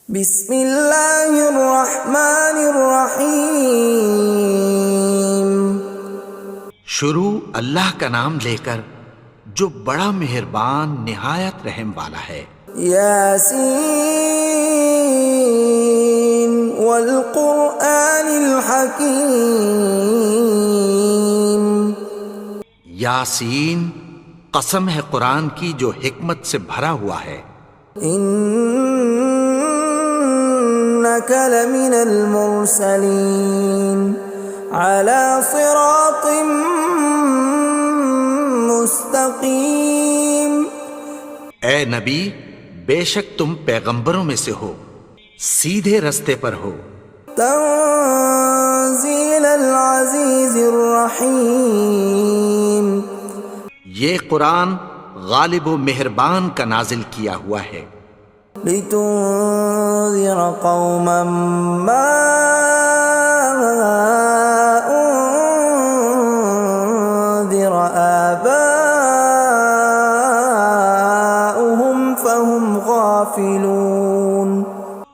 بسم اللہ الرحمن الرحیم۔ شروع اللہ کا نام لے کر جو بڑا مہربان نہایت رحم والا ہے۔ یاسین والقرآن الحکیم۔ یاسین، قسم ہے قرآن کی جو حکمت سے بھرا ہوا ہے۔ انک لمن المرسلین علی صراط مستقیم۔ اے نبی، بے شک تم پیغمبروں میں سے ہو، سیدھے رستے پر ہو۔ تنزیل العزیز الرحیم۔ یہ قرآن غالب و مہربان کا نازل کیا ہوا ہے۔ لتنذر قوما ما انذر آباؤهم فهم غافلون۔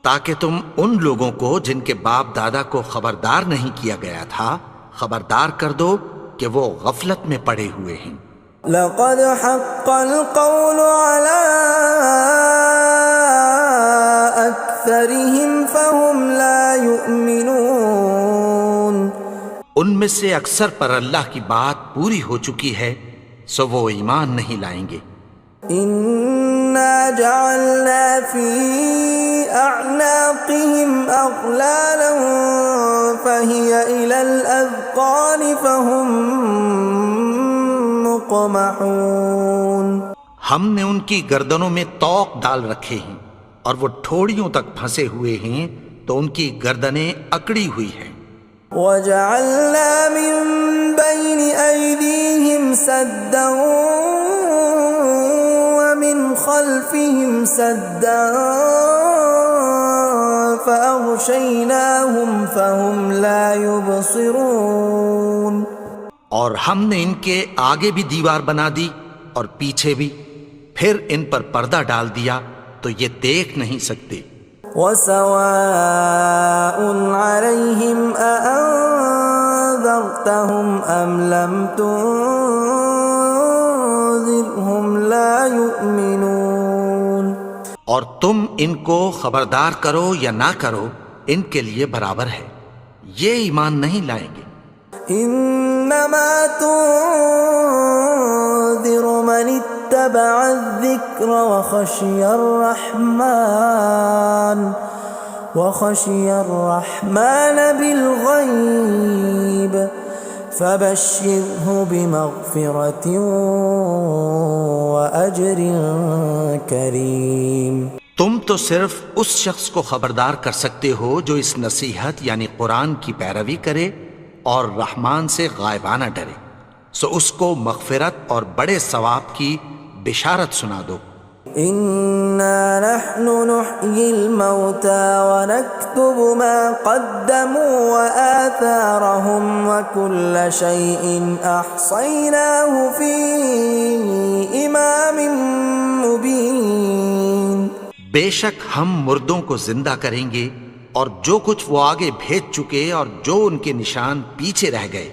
تاکہ تم ان لوگوں کو جن کے باپ دادا کو خبردار نہیں کیا گیا تھا خبردار کر دو کہ وہ غفلت میں پڑے ہوئے ہیں۔ لقد حق القول على أكثرهم فهم لا يؤمنون۔ ان میں سے اکثر پر اللہ کی بات پوری ہو چکی ہے سو وہ ایمان نہیں لائیں گے۔ إنا جعلنا في أعناقهم أغلالا فهي إلى الأذقان فهم مقمحون۔ ہم نے ان کی گردنوں میں طوق ڈال رکھے ہیں اور وہ ٹھوڑیوں تک پھنسے ہوئے ہیں تو ان کی گردنیں اکڑی ہوئی ہیں۔ وَجَعَلْنَا مِن بَيْنِ أَيْدِيهِمْ سَدًّا وَمِنْ خَلْفِهِمْ سَدًّا فَأَغْشَيْنَاهُمْ فَهُمْ لَا يُبْصِرُونَ۔ اور ہم نے ان کے آگے بھی دیوار بنا دی اور پیچھے بھی، پھر ان پر پردہ ڈال دیا تو یہ دیکھ نہیں سکتے۔ وَسَوَاءٌ عَلَيْهِمْ أَأَنذَرْتَهُمْ أَمْ لَمْ تُنذِرْهُمْ لَا يُؤْمِنُونَ۔ اور تم ان کو خبردار کرو یا نہ کرو ان کے لیے برابر ہے، یہ ایمان نہیں لائیں گے۔ انما تنذر من اتبع الذکر وخشی الرحمن بالغیب فبشرہ بمغفرۃ واجر کریم۔ تم تو صرف اس شخص کو خبردار کر سکتے ہو جو اس نصیحت یعنی قرآن کی پیروی کرے اور رحمان سے غائبانہ ڈرے، سو اس کو مغفرت اور بڑے ثواب کی بشارت سنا دو۔ اِنَّا نَحْنُ نُحْيِي الْمَوْتَى وَنَكْتُبُ مَا قَدَّمُوا وَآثَارَهُمْ وَكُلَّ شَيْءٍ أَحْصَيْنَاهُ فِي إِمَامٍ مُبِينٍ۔ بے شک ہم مردوں کو زندہ کریں گے اور جو کچھ وہ آگے بھیج چکے اور جو ان کے نشان پیچھے رہ گئے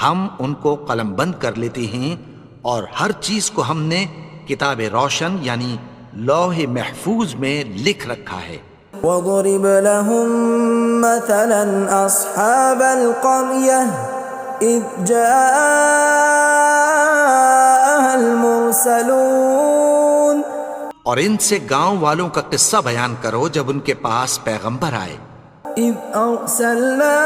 ہم ان کو قلم بند کر لیتے ہیں، اور ہر چیز کو ہم نے کتاب روشن یعنی لوح محفوظ میں لکھ رکھا ہے۔ وَضُرِبْ لَهُم مَّثَلًا أَصْحَابَ الْقَرْيَةِ إِذْ جَاءَهَا الْمُرْسَلُونَ۔ اور ان سے گاؤں والوں کا قصہ بیان کرو جب ان کے پاس پیغمبر آئے۔ إِذْ أَرْسَلْنَا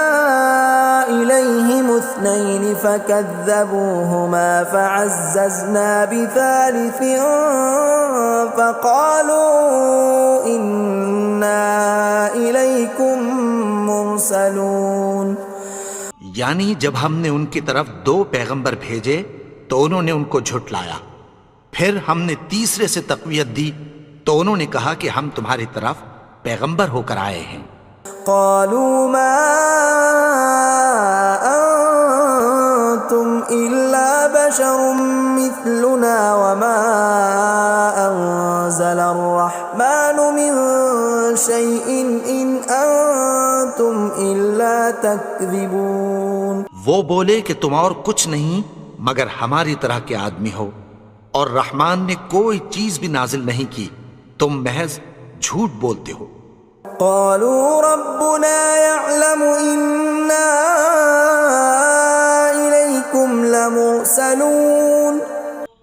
إِلَيْهِمُ اثْنَيْنِ فَكَذَّبُوهُمَا فَعَزَّزْنَا بِثَالِثٍ فَقَالُوا إِنَّا إِلَيْكُمْ مُرْسَلُونَ۔ یعنی جب ہم نے ان کی طرف دو پیغمبر بھیجے تو انہوں نے ان کو جھٹلایا، پھر ہم نے تیسرے سے تقویت دی تو انہوں نے کہا کہ ہم تمہاری طرف پیغمبر ہو کر آئے ہیں۔ قالوا ما انتم الا بشر مثلنا وما انزل الرحمن من شيء إن أنتم إلا تكذبون. وہ بولے کہ تم اور کچھ نہیں مگر ہماری طرح کے آدمی ہو، اور رحمان نے کوئی چیز بھی نازل نہیں کی، تم محض جھوٹ بولتے ہو۔ قالوا ربنا يعلم إنا إليكم لمرسلون.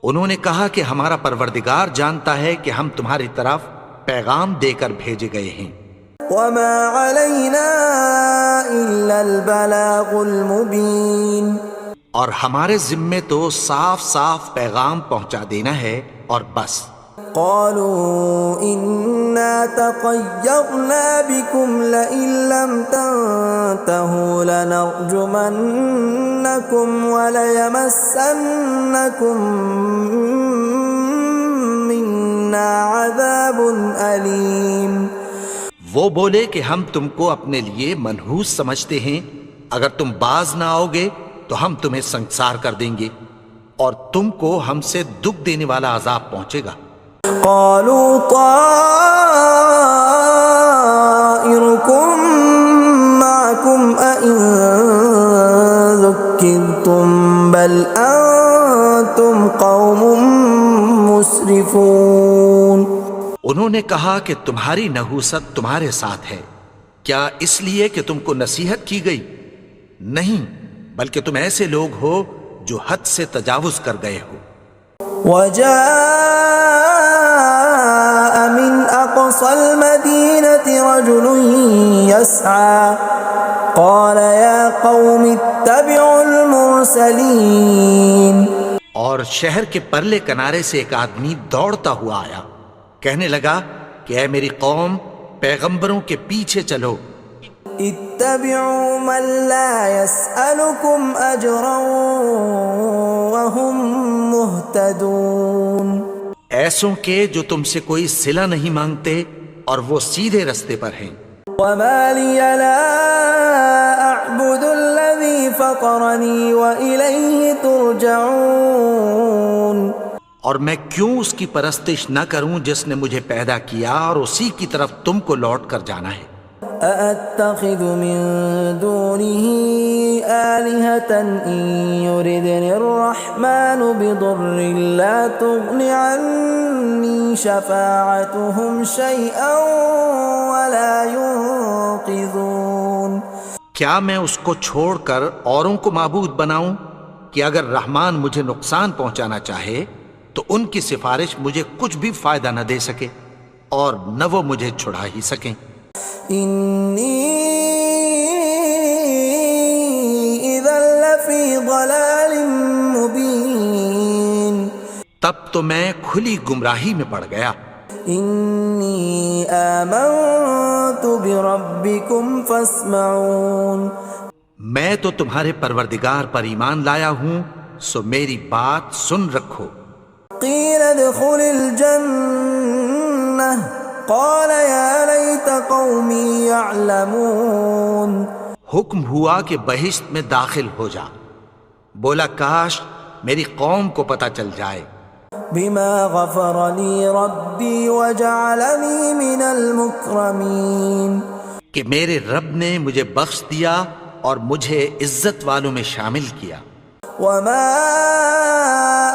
انہوں نے کہا کہ ہمارا پروردگار جانتا ہے کہ ہم تمہاری طرف پیغام دے کر بھیجے گئے ہیں۔ وما علينا إلا البلاغ المبين. اور ہمارے ذمے تو صاف صاف پیغام پہنچا دینا ہے اور بس۔ قالوا إنا تطيرنا بكم لئن لم تنتهوا لنرجمنكم وليمسنكم منا عذاب أليم. وہ بولے کہ ہم تم کو اپنے لیے منحوس سمجھتے ہیں، اگر تم باز نہ آؤ گے تو ہم تمہیں سنسار کر دیں گے اور تم کو ہم سے دکھ دینے والا عذاب پہنچے گا۔ قالوا طائركم معكم أئن ذكرتم بل أنتم قوم مسرفون. انہوں نے کہا کہ تمہاری نحوست تمہارے ساتھ ہے، کیا اس لیے کہ تم کو نصیحت کی گئی؟ نہیں، بلکہ تم ایسے لوگ ہو جو حد سے تجاوز کر گئے ہو۔ وجاء من أقصى المدينة رجل يسعى قال يا قوم اتبعوا المرسلين. اور شہر کے پرلے کنارے سے ایک آدمی دوڑتا ہوا آیا، کہنے لگا کہ اے میری قوم، پیغمبروں کے پیچھے چلو۔ اتبعوا من لا يسألكم أجرا وهم مهتدون. ایسوں کے جو تم سے کوئی صلہ نہیں مانگتے اور وہ سیدھے رستے پر ہیں۔ وما لي لا أعبد الذي فطرني وإليه ترجعون. اور میں کیوں اس کی پرستش نہ کروں جس نے مجھے پیدا کیا اور اسی کی طرف تم کو لوٹ کر جانا ہے۔ أأتخذ من دونه آلهة إن يردني الرحمن بضر لا تغن عني شفاعتهم شيئا ولا ينقذون. کیا میں اس کو چھوڑ کر اوروں کو معبود بناؤں کہ اگر رحمان مجھے نقصان پہنچانا چاہے تو ان کی سفارش مجھے کچھ بھی فائدہ نہ دے سکے اور نہ وہ مجھے چھڑا ہی سکیں۔ إني إذا لفي ضلال مبين. تب تو میں کھلی گمراہی میں پڑ گیا۔ إني آمنت بربكم فاسمعون. میں تو تمہارے پروردگار پر ایمان لایا ہوں، سو میری بات سن رکھو۔ قيل ادخل الجنة قال يا ليت قومي يعلمون. حکم ہوا کہ بہشت میں داخل ہو جا، بولا کاش میری قوم کو پتہ چل جائے۔ بما غفر لي ربي وجعلني من المكرمين. کہ میرے رب نے مجھے بخش دیا اور مجھے عزت والوں میں شامل کیا۔ وما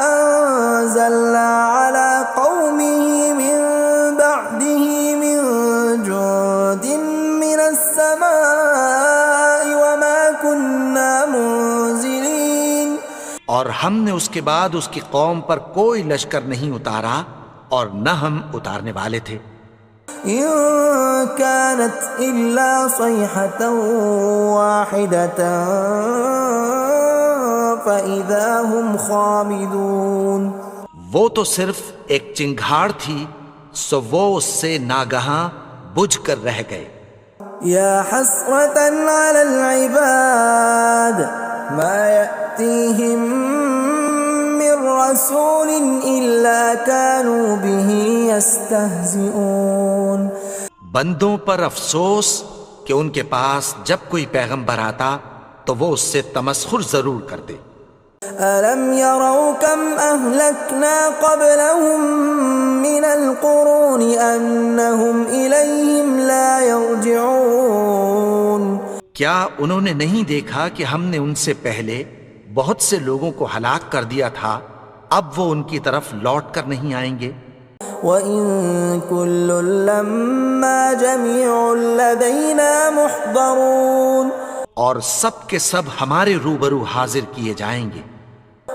أنزلنا على قومه من بعده من جند من السماء وما كنا منزلين. اور ہم نے اس کے بعد اس کی قوم پر کوئی لشکر نہیں اتارا اور نہ ہم اتارنے والے تھے۔ إن كانت إلا صيحة واحدة فإذا هم خامدون. وہ تو صرف ایک چنگھاڑ تھی، سو وہ اس سے ناگہاں بجھ کر رہ گئے۔ يا حسرة على العباد ما يأتيهم من رسول إلا كانوا به يستهزئون. بندوں پر افسوس کہ ان کے پاس جب کوئی پیغمبر آتا تو وہ اس سے تمسخر ضرور کرتے۔ أَلَمْ يَرَوْا كَمْ أَهْلَكْنَا قَبْلَهُمْ مِنَ الْقُرُونِ أَنَّهُمْ إِلَيْهِمْ لَا يَرْجِعُونَ کیا انہوں نے نہیں دیکھا کہ ہم نے ان سے پہلے بہت سے لوگوں کو ہلاک کر دیا تھا، اب وہ ان کی طرف لوٹ کر نہیں آئیں گے؟ وَإِن كُلٌّ لَّمَّا جَمِيعٌ لَّدَيْنَا مُحْضَرُونَ اور سب کے سب ہمارے روبرو حاضر کیے جائیں گے۔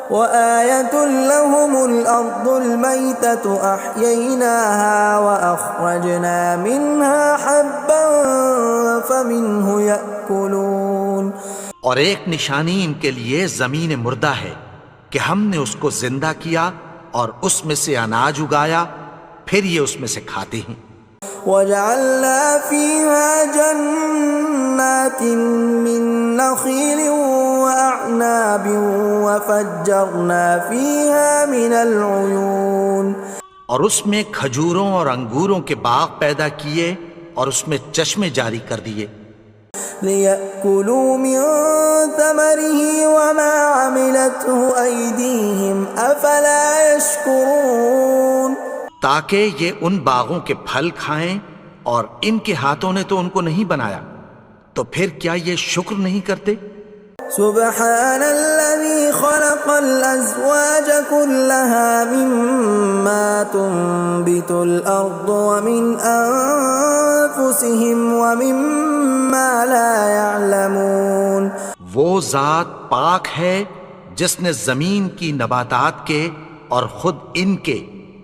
وَآيَةٌ لَّهُمُ الْأَرْضُ الْمَيْتَةُ أَحْيَيْنَاهَا وَأَخْرَجْنَا مِنْهَا حَبًّا فَمِنْهُ يَأْكُلُونَ اور ایک نشانی ان کے لیے زمین مردہ ہے کہ ہم نے اس کو زندہ کیا اور اس میں سے اناج اگایا، پھر یہ اس میں سے کھاتے ہیں۔ وَجَعَلْنَا فِيهَا جَنَّاتٍ مِّن نَّخِيلٍ وَأَعْنَابٍ وَفَجَّرْنَا فِيهَا مِنَ الْعُيُونِ اور اس میں کھجوروں اور انگوروں کے باغ پیدا کیے اور اس میں چشمے جاری کر دیے، لِيَأْكُلُوا مِن ثَمَرِهِ وَمَا عَمِلَتْهُ أَيْدِيهِمْ أَفَلَا يَشْكُرُونَ تاکہ یہ ان باغوں کے پھل کھائیں، اور ان کے ہاتھوں نے تو ان کو نہیں بنایا، تو پھر کیا یہ شکر نہیں کرتے؟ سبحان الذي خلق الأزواج كلها مما تنبت الأرض ومن أنفسهم ومما لا يعلمون وہ ذات پاک ہے جس نے زمین کی نباتات کے اور خود ان کے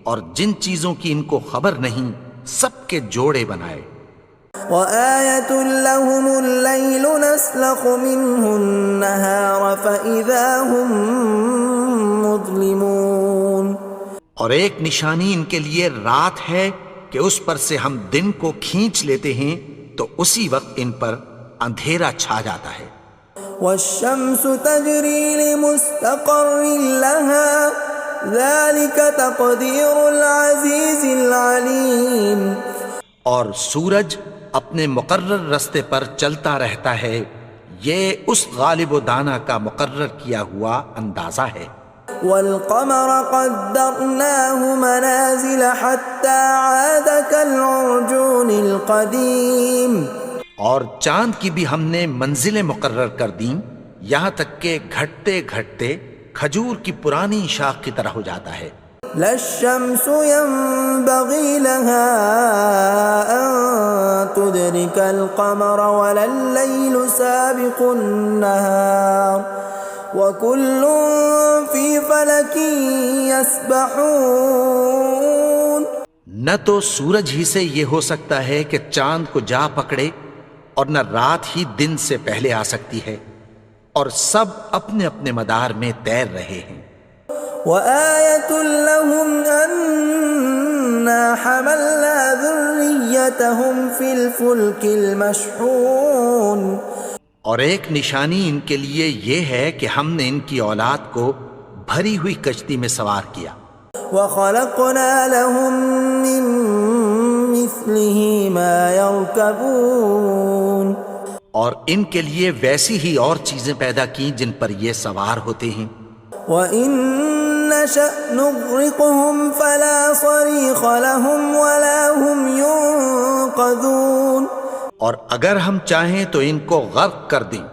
اور جن چیزوں کی ان کو خبر نہیں سب کے جوڑے بنائے۔ وَآيَةٌ لَّهُمُ اللَّيْلُ نَسْلَخُ مِنْهُ النَّهَارَ فَإِذَا هُمْ مُظْلِمُونَ اور ایک نشانی ان کے لیے رات ہے کہ اس پر سے ہم دن کو کھینچ لیتے ہیں تو اسی وقت ان پر اندھیرا چھا جاتا ہے۔ وَالشَّمْسُ تَجْرِي لِمُسْتَقَرٍّ لَّهَا ذَلِكَ تَقْدِيرُ الْعَزِيزِ الْعَلِيمِ اور سورج اپنے مقرر رستے پر چلتا رہتا ہے، یہ اس غالب و دانا کا مقرر کیا ہوا اندازہ ہے۔ وَالْقَمَرَ قَدَّرْنَاهُ مَنَازِلَ حَتَّى عَادَ كَالْعُرْجُونِ الْقَدِيمِ اور چاند کی بھی ہم نے منزلیں مقرر کر دیں، یہاں تک کہ گھٹتے گھٹتے کھجور کی پرانی شاخ کی طرح ہو جاتا ہے۔ لا الشمس ينبغي لها أن تدرك القمر ولا الليل سابق النهار وكل في فلك يسبحون نہ تو سورج ہی سے یہ ہو سکتا ہے کہ چاند کو جا پکڑے، اور نہ رات ہی دن سے پہلے آ سکتی ہے، اور سب اپنے اپنے مدار میں تیر رہے ہیں۔ وَآيَةٌ لَّهُمْ أَنَّا حَمَلْنَا ذُرِّيَّتَهُمْ فِي الْفُلْكِ الْمَشْحُونِ اور ایک نشانی ان کے لیے یہ ہے کہ ہم نے ان کی اولاد کو بھری ہوئی کشتی میں سوار کیا۔ وَخَلَقْنَا لَهُم مِّن مِّثْلِهِ مَا يَرْكَبُونَ اور ان کے لیے ویسی ہی اور چیزیں پیدا کی جن پر یہ سوار ہوتے ہیں۔ وَإِن نَّشَأْ نُغْرِقْهُمْ فَلَا صَرِيخَ لَهُمْ وَلَا هُمْ يُنقَذُونَ اور اگر ہم چاہیں تو ان کو غرق کر دیں،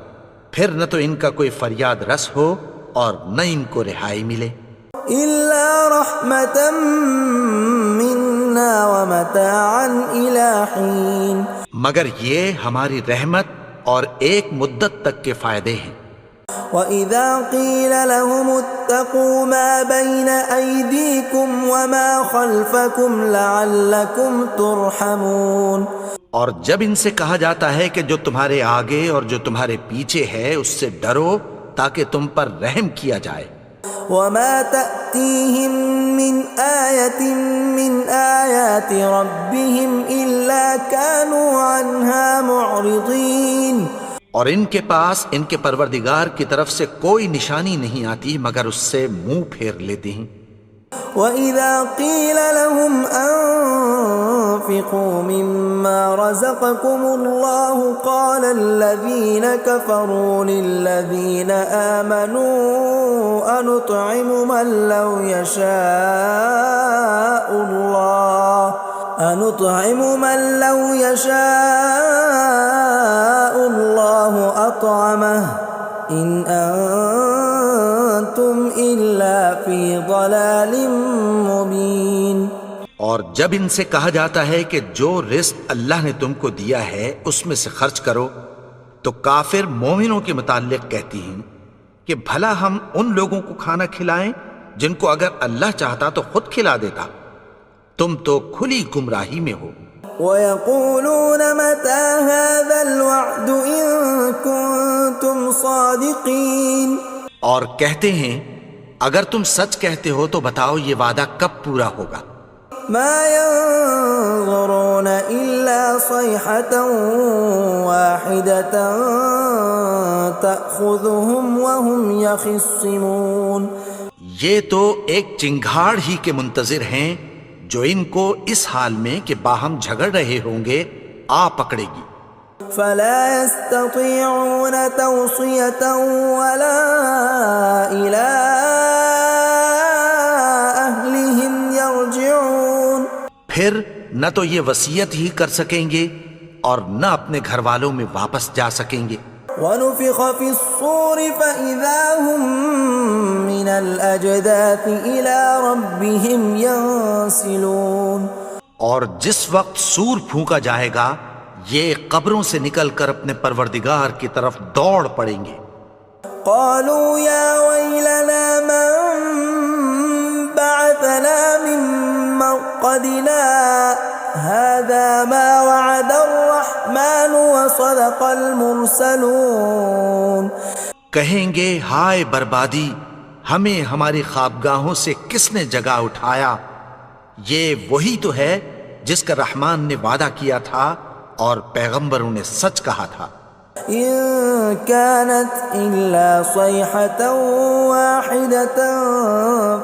پھر نہ تو ان کا کوئی فریاد رس ہو اور نہ ان کو رہائی ملے۔ إِلَّا رَحْمَةً مِّنَّا وَمَتَاعًا إِلَىٰ حِينٍ مگر یہ ہماری رحمت اور ایک مدت تک کے فائدے ہیں۔ وَإِذَا قِيلَ لَهُمُ اتَّقُوا مَا بَيْنَ أَيْدِيكُمْ وَمَا خَلْفَكُمْ لَعَلَّكُمْ تُرْحَمُونَ اور جب ان سے کہا جاتا ہے کہ جو تمہارے آگے اور جو تمہارے پیچھے ہے اس سے ڈرو تاکہ تم پر رحم کیا جائے۔ وَمَا تَأْتِيهِم مِّنْ آيَةٍ مِّنْ آيَاتِ رَبِّهِمْ إِلَّا كَانُوا عَنْهَا مُعْرِضِينَ اور ان کے پاس ان کے پروردگار کی طرف سے کوئی نشانی نہیں آتی مگر اس سے منہ پھیر لیتے ہیں۔ وَإِذَا قِيلَ لَهُمْ وأنفقوا مما رزقكم الله قال الذين كفروا للذين آمنوا أنطعم من لو يشاء الله أطعمه إن أنتم إلا في ضلال مبين۔ اور جب ان سے کہا جاتا ہے کہ جو رزق اللہ نے تم کو دیا ہے اس میں سے خرچ کرو، تو کافر مومنوں کے متعلق کہتی ہیں کہ بھلا ہم ان لوگوں کو کھانا کھلائیں جن کو اگر اللہ چاہتا تو خود کھلا دیتا، تم تو کھلی گمراہی میں ہو۔ وَيَقُولُونَ مَتَى هَذَا الْوَعْدُ إِن كُنتُمْ صَادِقِينَ، اور کہتے ہیں اگر تم سچ کہتے ہو تو بتاؤ یہ وعدہ کب پورا ہوگا۔ مَا يَنظُرُونَ إِلَّا صَيْحَةً وَاحِدَةً تَأْخُذُهُمْ وَهُمْ يَخِصِّمُونَ، یہ تو ایک چنگھاڑ ہی کے منتظر ہیں جو ان کو اس حال میں کہ باہم جھگڑ رہے ہوں گے آ پکڑے گی۔ فَلَا يَسْتَطِيعُونَ تَوْصِيَةً وَلَا إِلَىٰ أَهْلِهِمْ يَرْجِعُونَ، پھر نہ تو یہ وصیت ہی کر سکیں گے اور نہ اپنے گھر والوں میں واپس جا سکیں گے۔ وَنُفِخَ فِي الصُّورِ فَإِذَا هُم مِّنَ الْأَجْدَاثِ إِلَىٰ رَبِّهِمْ يَنسِلُونَ، اور جس وقت سور پھونکا جائے گا یہ قبروں سے نکل کر اپنے پروردگار کی طرف دوڑ پڑیں گے۔ قالوا يا ويلنا من بعثنا من مرقدنا هذا ما وعد الرحمن وصدق المرسلون، کہیں گے ہائے بربادی، ہمیں ہماری خوابگاہوں سے کس نے جگا اٹھایا، یہ وہی تو ہے جس کا رحمان نے وعدہ کیا تھا اور پیغمبروں نے سچ کہا تھا۔ إن كانت إلا صيحة واحدة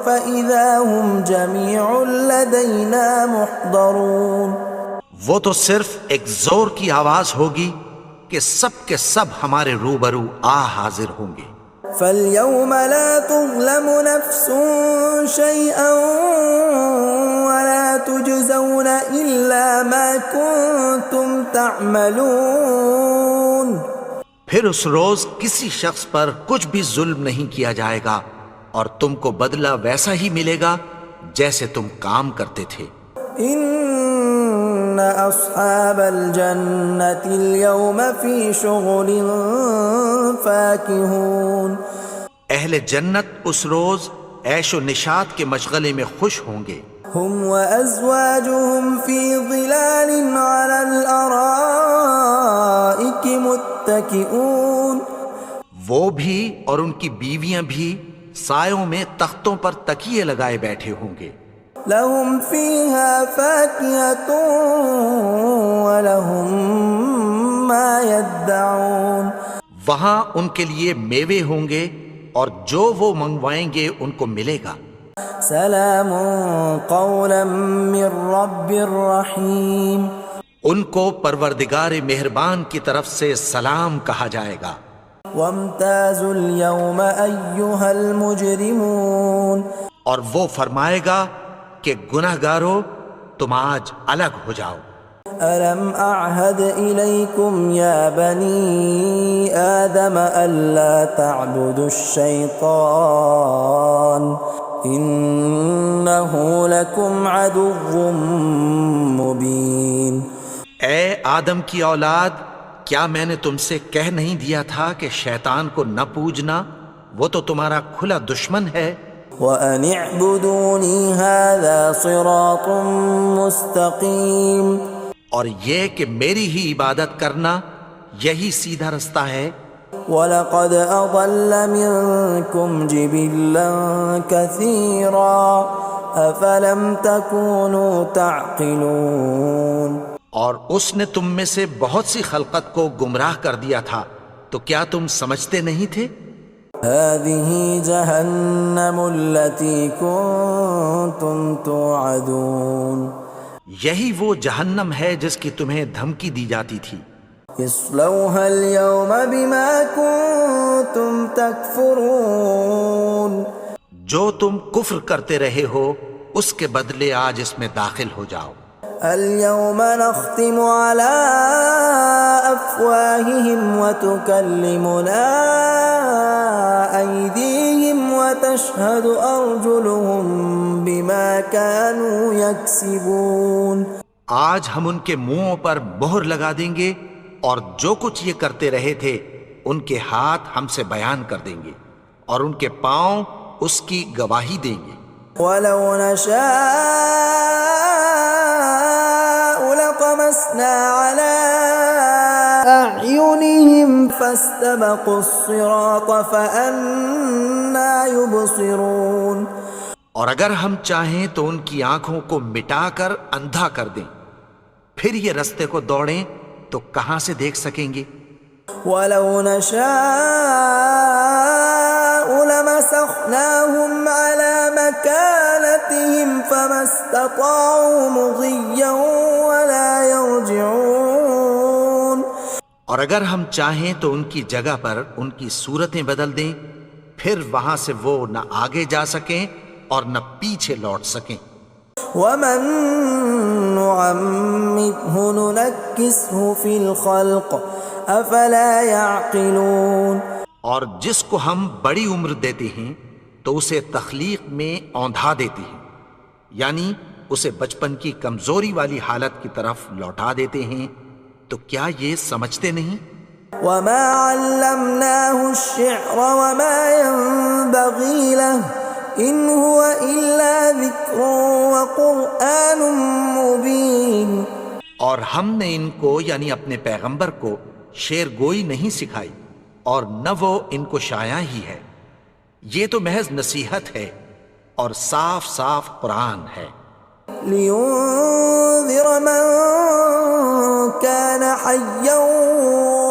فإذا هم جميع لدينا محضرون، وہ تو صرف ایک زور کی آواز ہوگی کہ سب کے سب ہمارے روبرو آ حاضر ہوں گے۔ فاليوم لا تظلم نفس شيئا ولا تجزون إلا ما كنتم تعملون، پھر اس روز کسی شخص پر کچھ بھی ظلم نہیں کیا جائے گا اور تم کو بدلہ ویسا ہی ملے گا جیسے تم کام کرتے تھے۔ ان اصحاب الجنة اليوم في شغل فاكهون، اہل جنت اس روز عیش و نشاط کے مشغلے میں خوش ہوں گے۔ هم وازواجهم في ظلال على الارائك متكئون، وہ بھی اور ان کی بیویاں بھی سایوں میں تختوں پر تکیے لگائے بیٹھے ہوں گے۔ لهم فيها فاكهة ولهم ما يدعون، وہاں ان کے لیے میوے ہوں گے اور جو وہ منگوائیں گے ان کو ملے گا۔ سلام قولا من رب رحیم، ان کو پروردگار مہربان کی طرف سے سلام کہا جائے گا۔ وامتازوا اليوم ایھا المجرمون، اور وہ فرمائے گا کہ گنہگارو تم آج الگ ہو جاؤ۔ ألم أعهد إليكم يا بني آدم ألا تعبدوا الشيطان إنه لكم عدو مبين، اے آدم کی اولاد، کیا میں نے تم سے کہہ نہیں دیا تھا کہ شیطان کو نہ پوجنا، وہ تو تمہارا کھلا دشمن ہے۔ وَأَنِ اعْبُدُونِي هَذَا صِرَاطٌ مُسْتَقِيمٌ، اور یہ کہ میری ہی عبادت کرنا یہی سیدھا رستہ ہے۔ وَلَقَدْ أَضَلَّ مِنْكُمْ جِبِلًّا كَثِيرًا أَفَلَمْ تَكُونُوا تَعْقِلُونَ، اور اس نے تم میں سے بہت سی خلقت کو گمراہ کر دیا تھا، تو کیا تم سمجھتے نہیں تھے؟ هَذِهِ جَهَنَّمُ الَّتِي كُنْتُمْ تُوعَدُونَ، یہی وہ جہنم ہے جس کی تمہیں دھمکی دی جاتی تھی. اصلوها اليوم بما كنتم تكفرون. جو تم کفر کرتے رہے ہو اس کے بدلے آج اس میں داخل ہو جاؤ. اليوم نختم على أفواههم وتكلمنا أيديهم وتشهد أرجلهم بما كانوا يكسبون. آج ہم ان کے منہوں پر مہر لگا دیں گے اور جو کچھ یہ کرتے رہے تھے ان کے ہاتھ ہم سے بیان کر دیں گے اور ان کے پاؤں اس کی گواہی دیں گے. ولو نشاء لطمسنا على أعينهم فاستبقوا الصراط فأنى يبصرون. اور اگر ہم چاہیں تو ان کی آنکھوں کو مٹا کر اندھا کر دیں، پھر یہ رستے کو دوڑیں تو کہاں سے دیکھ سکیں گے. ولو نشاء لمسخناهم على مكانتهم فما استطاعوا مضيا ولا يرجعون. اور اگر ہم چاہیں تو ان کی جگہ پر ان کی صورتیں بدل دیں، پھر وہاں سے وہ نہ آگے جا سکیں اور نہ پیچھے لوٹ سکیں. ومن نعمره ننكسه في الخلق افلا يعقلون. اور جس کو ہم بڑی عمر دیتے ہیں تو اسے تخلیق میں اوندھا دیتے ہیں، یعنی اسے بچپن کی کمزوری والی حالت کی طرف لوٹا دیتے ہیں. تو کیا یہ سمجھتے نہیں؟ وما علمناه الشعر وما ينبغي له ان هو الا ذکر وقرآن مبین. اور ہم نے ان کو یعنی اپنے پیغمبر کو شعر گوئی نہیں سکھائی اور نہ وہ ان کو شایع ہی ہے، یہ تو محض نصیحت ہے اور صاف صاف قرآن ہے. لينذر من كان حيا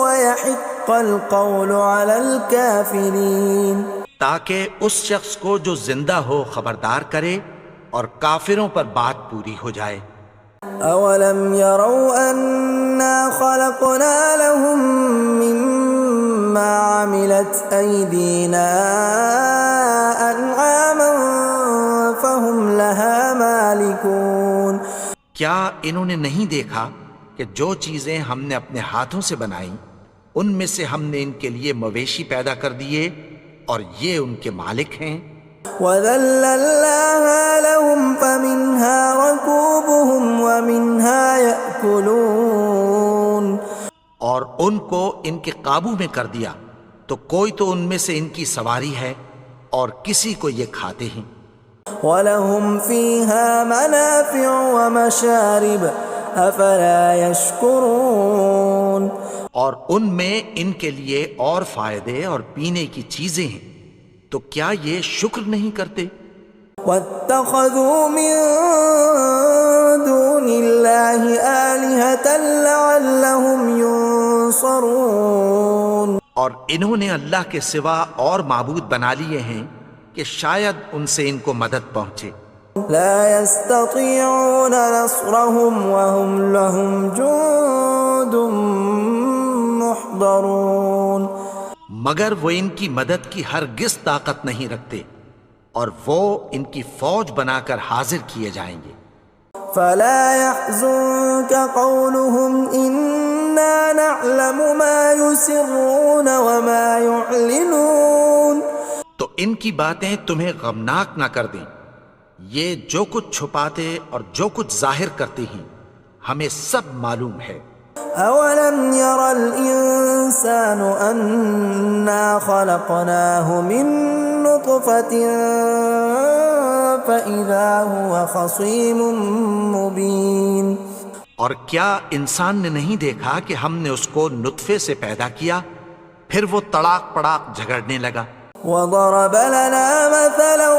ويحق القول على الكافرين. تاکہ اس شخص کو جو زندہ ہو خبردار کرے اور کافروں پر بات پوری ہو جائے. اولم يروا انا خلقنا لهم مما عملت ايدينا انعاما فهم لها مالكون. کیا انہوں نے نہیں دیکھا کہ جو چیزیں ہم نے اپنے ہاتھوں سے بنائیں ان میں سے ہم نے ان کے لیے مویشی پیدا کر دیے اور یہ ان کے مالک ہیں. وَذَلَّلْنَاهَا لَهُمْ فَمِنْهَا رَكُوبُهُمْ وَمِنْهَا يَأْكُلُونَ. اور ان کو ان کے قابو میں کر دیا تو کوئی تو ان میں سے ان کی سواری ہے اور کسی کو یہ کھاتے ہیں. وَلَهُمْ فِيهَا مَنَافِعُ وَمَشَارِبُ أَفَلَا يَشْكُرُونَ. اور ان میں ان کے لیے اور فائدے اور پینے کی چیزیں ہیں، تو کیا یہ شکر نہیں کرتے؟ وَاتَّخَذُوا مِن دُونِ اللَّهِ آلِهَةً لَعَلَّهُمْ يُنصَرُونَ. اور انہوں نے اللہ کے سوا اور معبود بنا لیے ہیں کہ شاید ان سے ان کو مدد پہنچے. لا يستطيعون نصرهم وهم لهم جند محضرون. مگر وہ ان کی مدد کی ہرگز طاقت نہیں رکھتے اور وہ ان کی فوج بنا کر حاضر کیے جائیں گے. فلا يحزنك قولهم إنا نعلم ما يسرون وما يعلنون. تو ان کی باتیں تمہیں غمناک نہ کر دیں، یہ جو کچھ چھپاتے اور جو کچھ ظاہر کرتے ہیں ہمیں سب معلوم ہے. أولم ير الإنسان أنا خلقناه من نطفة فإذا هو خصيم مبين. اور کیا انسان نے نہیں دیکھا کہ ہم نے اس کو نطفے سے پیدا کیا پھر وہ تڑاک پڑاک جھگڑنے لگا. وضرب لنا مثلا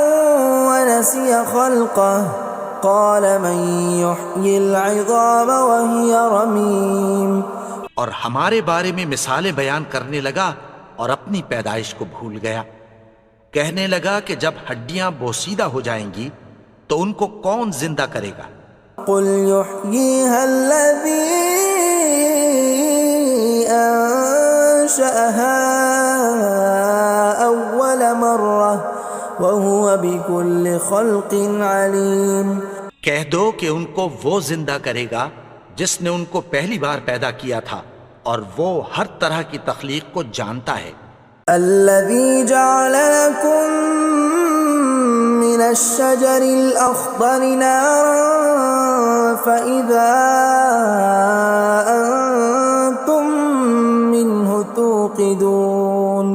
ونسي خلقه قال من يحيي العظام وهي رميم. اور ہمارے بارے میں مثالیں بیان کرنے لگا اور اپنی پیدائش کو بھول گیا. کہنے لگا کہ جب ہڈیاں بوسیدہ ہو جائیں گی تو ان کو کون زندہ کرے گا قل يحييها الذي أنشأها أول مرة وهو بكل خلق عليم. کہہ دو کہ ان کو وہ زندہ کرے گا جس نے ان کو پہلی بار پیدا کیا تھا اور وہ ہر طرح کی تخلیق کو جانتا ہے. الذي جعل لكم من الشجر الأخضر نارا فإذا أنتم منه توقدون.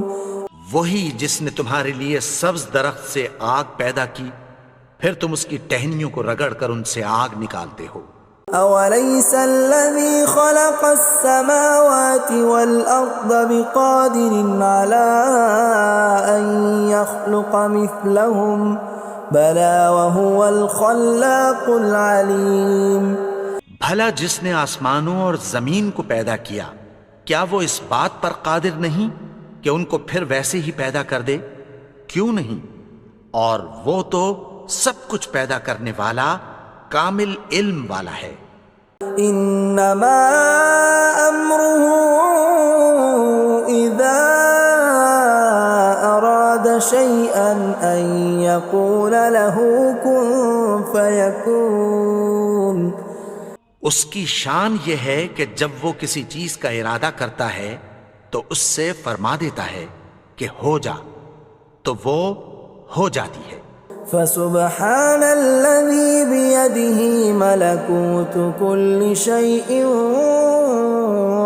وہی جس نے تمہارے لیے سبز درخت سے آگ پیدا کی پھر تم اس کی ٹہنیوں کو رگڑ کر ان سے آگ نکالتے ہو. أوليس الذي خلق السماوات والأرض بقادر على أن يخلق مثلهم بلى وهو الخلاق العليم. بھلا جس نے آسمانوں اور زمین کو پیدا کیا کیا وہ اس بات پر قادر نہیں کہ ان کو پھر ویسے ہی پیدا کر دے؟ کیوں نہیں؟ اور وہ تو سب کچھ پیدا کرنے والا کامل علم والا ہے. انما امره اذا اراد شيئا ان يقول له كن فيكون. اس کی شان یہ ہے کہ جب وہ کسی چیز کا ارادہ کرتا ہے تو اس سے فرما دیتا ہے کہ ہو جا تو وہ ہو جاتی ہے. فسبحان الذي بيده ملكوت كل شيء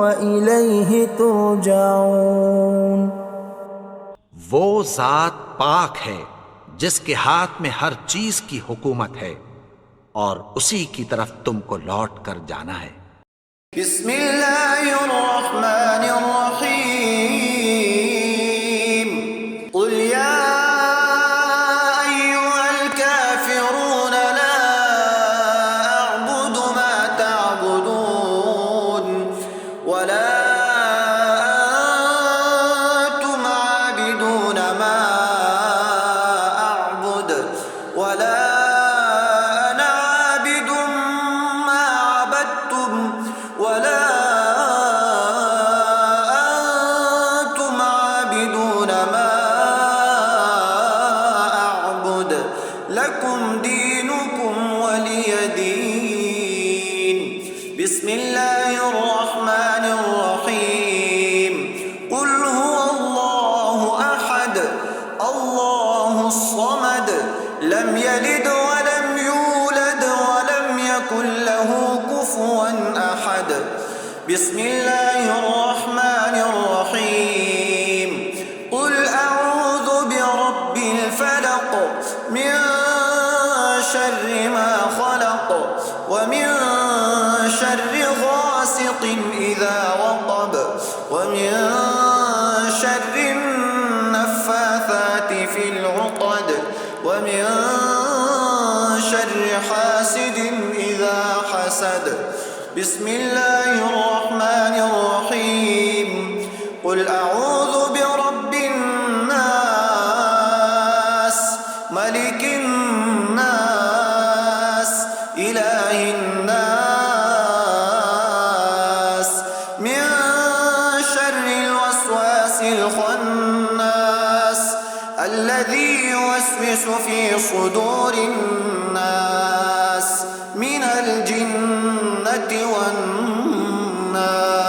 وإليه ترجعون. وہ ذات پاک ہے جس کے ہاتھ میں ہر چیز کی حکومت ہے اور اسی کی طرف تم کو لوٹ کر جانا ہے. بسم اللہ الرحمن الرحیم. قل یا بسم اللہ الرحمن الرحیم. قل هو اللہ احد اللہ الصمد لم یلد ولم یولد ولم یکن له کفوا احد. بسم اللہ الرحمن الرحیم. قل اعوذ برب الفلق من شر ما خلق ومن شر غاسق إذا وقب ومن شر النفاثات في العقد ومن شر حاسد إذا حسد. بسم الله الرحمن الرحيم. قل أعوذ برب الناس ملك الناس إله الناس من شر الوسواس الخناس الذي يوسوس في صدور الناس من الجنة والناس.